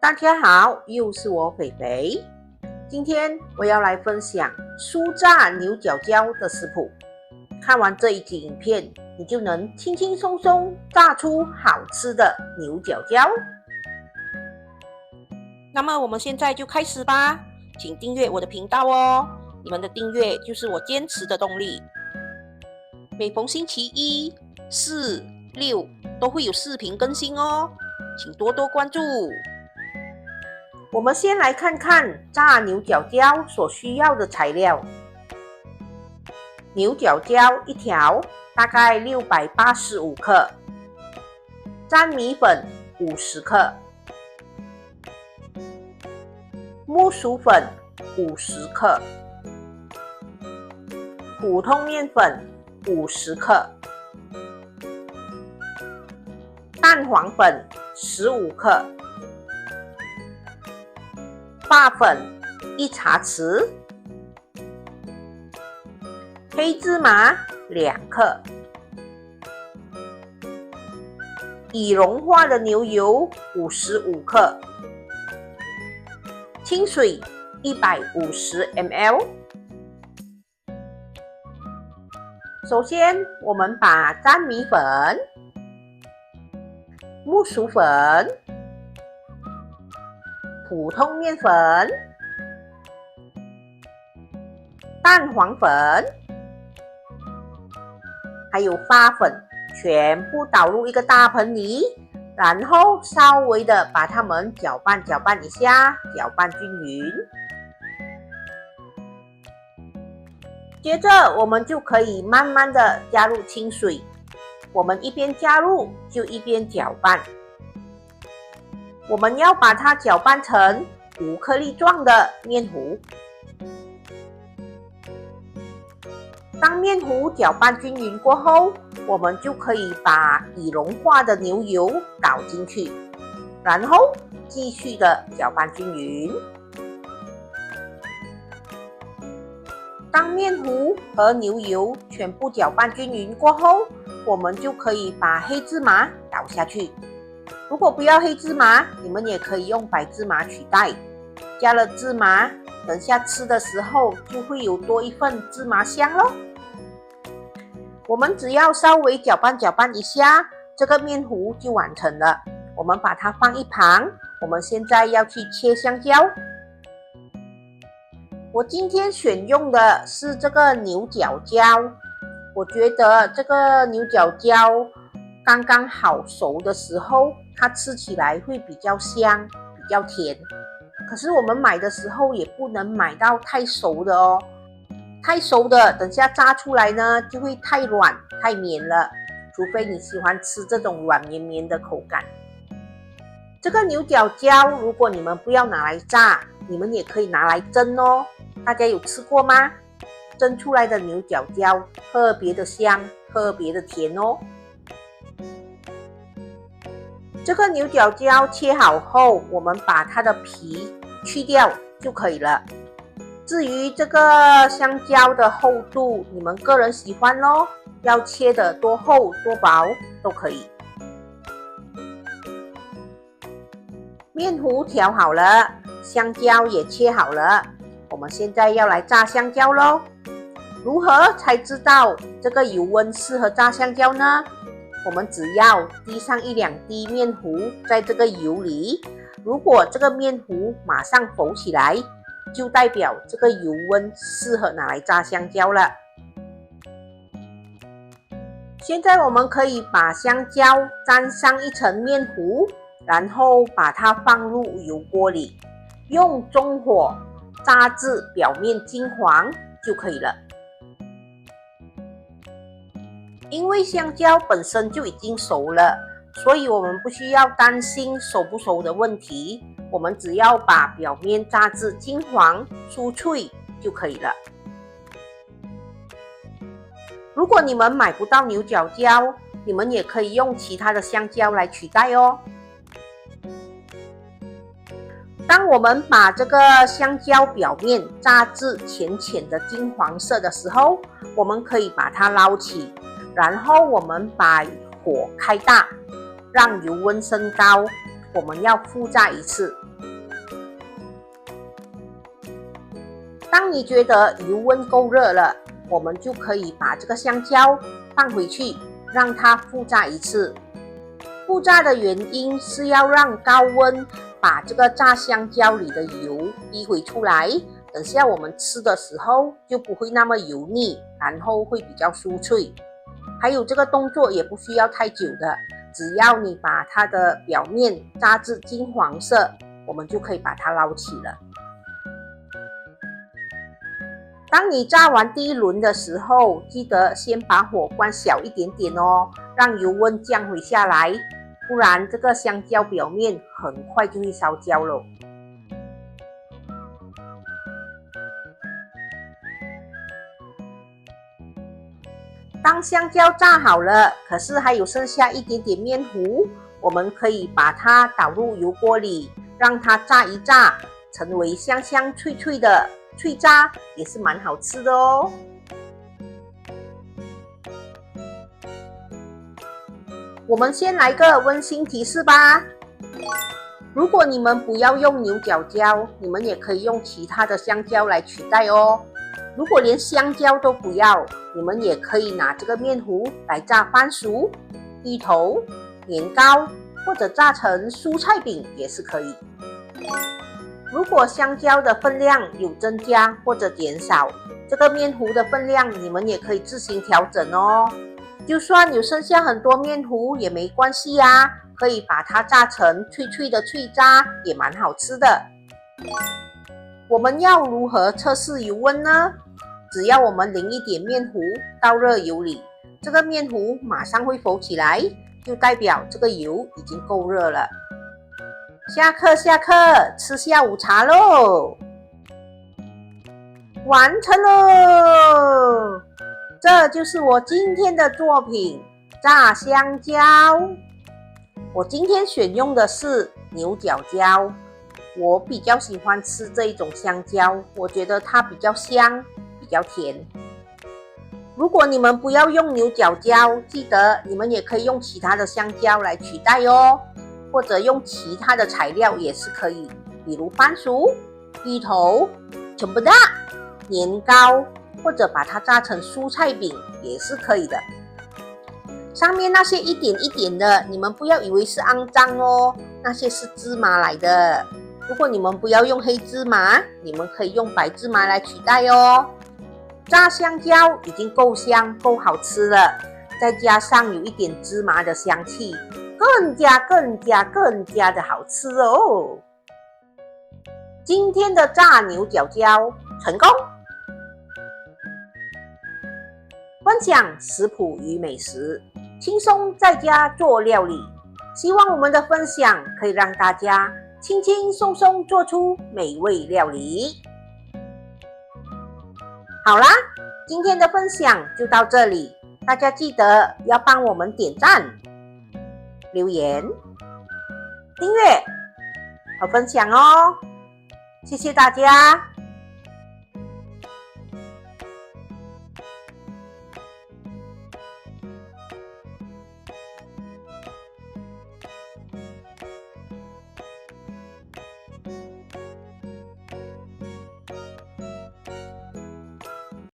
大家好，又是我肥肥。今天我要来分享酥炸牛角椒的食谱。看完这一集影片，你就能轻轻松松炸出好吃的牛角椒。那么我们现在就开始吧，请订阅我的频道哦，你们的订阅就是我坚持的动力。每逢星期一、四、六都会有视频更新哦，请多多关注。我们先来看看炸牛角椒所需要的材料。牛角椒一条，大概685克；粘米粉50克；木薯粉50克；普通面粉50克；蛋黄粉15克；发粉1茶匙；黑芝麻2克；已融化的牛油55克；清水150 ml。首先，我们把粘米粉、木薯粉、普通面粉、蛋黄粉还有发粉全部倒入一个大盆里，然后稍微的把它们搅拌一下，搅拌均匀。接着我们就可以慢慢的加入清水，我们一边加入就一边搅拌。我们要把它搅拌成5颗粒状的面糊。当面糊搅拌均匀过后，我们就可以把已融化的牛油倒进去，然后继续的搅拌均匀。当面糊和牛油全部搅拌均匀过后，我们就可以把黑芝麻倒下去。如果不要黑芝麻，你们也可以用白芝麻取代。加了芝麻，等下吃的时候就会有多一份芝麻香咯。我们只要稍微搅拌一下，这个面糊就完成了。我们把它放一旁，我们现在要去切香蕉。我今天选用的是这个牛角椒，我觉得这个牛角椒刚刚好熟的时候，它吃起来会比较香，比较甜。可是我们买的时候也不能买到太熟的哦，太熟的等下炸出来呢就会太软太绵了，除非你喜欢吃这种软绵绵的口感。这个牛角椒如果你们不要拿来炸，你们也可以拿来蒸哦。大家有吃过吗？蒸出来的牛角椒特别的香，特别的甜哦。这个牛角椒切好后，我们把它的皮去掉就可以了。至于这个香蕉的厚度，你们个人喜欢咯，要切的多厚多薄都可以。面糊调好了，香蕉也切好了，我们现在要来炸香蕉咯。如何才知道这个油温适合炸香蕉呢？我们只要滴上1-2滴面糊在这个油里，如果这个面糊马上浮起来，就代表这个油温适合拿来炸香蕉了。现在我们可以把香蕉沾上一层面糊，然后把它放入油锅里，用中火炸至表面金黄就可以了。因为香蕉本身就已经熟了，所以我们不需要担心熟不熟的问题，我们只要把表面炸至金黄酥脆就可以了。如果你们买不到牛角椒，你们也可以用其他的香蕉来取代哦。当我们把这个香蕉表面炸至浅浅的金黄色的时候，我们可以把它捞起，然后我们把火开大，让油温升高，我们要复炸一次。当你觉得油温够热了，我们就可以把这个香蕉放回去，让它复炸一次。复炸的原因是要让高温把这个炸香蕉里的油逼回出来，等下我们吃的时候就不会那么油腻，然后会比较酥脆。还有这个动作也不需要太久的，只要你把它的表面炸至金黄色，我们就可以把它捞起了。当你炸完第一轮的时候，记得先把火关小一点点哦，让油温降回下来，不然这个香蕉表面很快就会烧焦了。当香蕉炸好了，可是还有剩下一点点面糊，我们可以把它倒入油锅里，让它炸一炸，成为香香脆脆的脆渣，也是蛮好吃的哦。我们先来个温馨提示吧。如果你们不要用牛角蕉，你们也可以用其他的香蕉来取代哦。如果连香蕉都不要，你们也可以拿这个面糊来炸番薯、芋头、年糕，或者炸成蔬菜饼也是可以。如果香蕉的分量有增加或者减少，这个面糊的分量你们也可以自行调整哦。就算有剩下很多面糊也没关系啊，可以把它炸成脆脆的脆渣，也蛮好吃的。我们要如何测试油温呢？只要我们淋一点面糊到热油里，这个面糊马上会浮起来，就代表这个油已经够热了。下课，吃下午茶喽！完成喽！这就是我今天的作品——炸香蕉。我今天选用的是牛角蕉，我比较喜欢吃这一种香蕉，我觉得它比较香，比较甜。如果你们不要用牛角蕉，记得你们也可以用其他的香蕉来取代哦。或者用其他的材料也是可以，比如番薯、芋头、全部的年糕，或者把它炸成蔬菜饼也是可以的。上面那些一点一点的，你们不要以为是肮脏哦，那些是芝麻来的。如果你们不要用黑芝麻，你们可以用白芝麻来取代哦。炸香蕉已经够香够好吃了，再加上有一点芝麻的香气，更加的好吃哦！今天的炸牛角蕉成功，分享食谱与美食，轻松在家做料理。希望我们的分享可以让大家轻轻松松做出美味料理。好啦，今天的分享就到这里，大家记得要帮我们点赞、留言、订阅和分享哦，谢谢大家。